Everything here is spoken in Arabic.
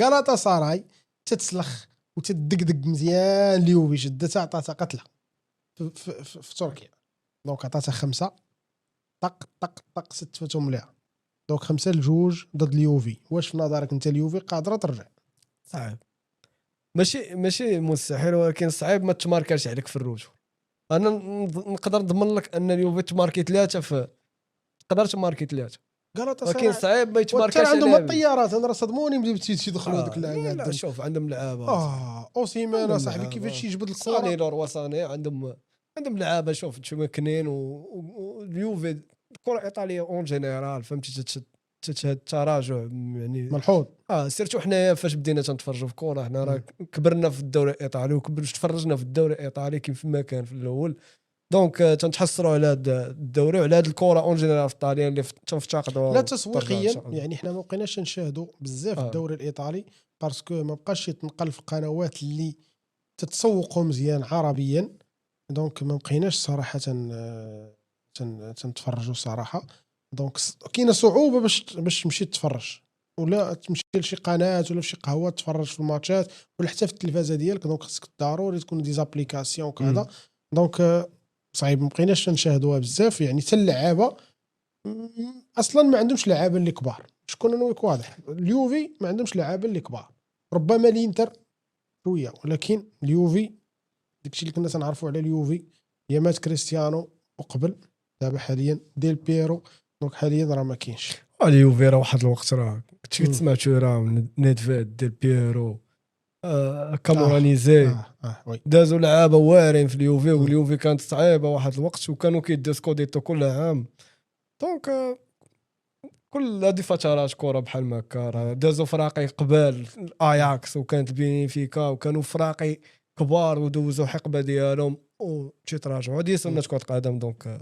غالاتا ساراي تتسلخ وتدقدق مزيان اليوفي شدتها عطاتها قتله في تركيا. دونك عطاتها 5 طق طق طق ستفتهم ليها. دونك 5-2 ضد اليوفي. واش في نظرك انت اليوفي قادره ترجع؟ صعب، ماشي مستحيل، ولكن صعيب ما تماركاش عليك في الرجوع. انا نقدر نضمن لك ان اليوفي تماركي 3 في تقدر تماركي 3، ولكن صعيب ما يتماركاش عندهم عليها. الطيارات انا راه صدموني ملي بديتي يدخلوا هذوك اللاعبين. لا شوف عندهم لعابه اوسيمان صاحبي كيفاش يجبد الكره. صاني لور صاني عندهم لعابه شوف تمكنين واليوفي الكره الايطاليه اون جينيرال فهمتي تشهد تراجع يعني ملحوظ. سيرتو حنايا فاش بدينا تنتفرجوا في الكره حنا راه كبرنا في الدوري الايطالي تفرجنا في الدوري الايطالي كيف ما كان في الاول. دونك تنتحسروا على هذا الدوري وعلى هذه الكره اون جينيرال في الطاليان اللي تنفتقدوا. لا تسويقيا يعني حنا ما بقيناش نشاهدوا بزاف الدوري الايطالي باسكو ما بقاش يتنقل في قنوات اللي تتسوقوا مزيان عربيا. دونك ما بقيناش صراحه تنتفرجوا صراحه. دونك كاينه صعوبه باش تمشي تتفرج ولا تمشي لشي قناه ولا في شي قهوه تتفرج في الماتشات ولا حتى في التلفازه ديالك. دونك خصك ضروري تكون دي زابليكاسيون كذا. دونك صعيب ما بقيناش نشاهدوها بزاف يعني حتى اللعابه اصلا ما عندهمش لعابه اللي كبار. شكون انا وياك واضح اليوفي ما عندهمش لعابه اللي كبار. ربما الانتر شويه ولكن اليوفي داكشي اللي كنا تنعرفوا على اليوفي هي مات كريستيانو وقبل دابا حاليا ديل بيرو. دونك حاليا راه ما كاينش اليوفي راه واحد الوقت راه كنت سمعتو راه نيدفيد ديل بيرو كامورانيزي دازوا لعابه واعرين في اليوفي واليوفي كانت صعيبه واحد الوقت وكانوا كيديو سكوديتو كل عام. دونك كل هذه فترات كره بحال ما هكا دازوا فراقي قبال اياكس وكانت بينفيكا وكانوا فراقي كبار ودوزوا حقبه ديالهم وتيتراجعوا. هذه سنه كره القدم. دونك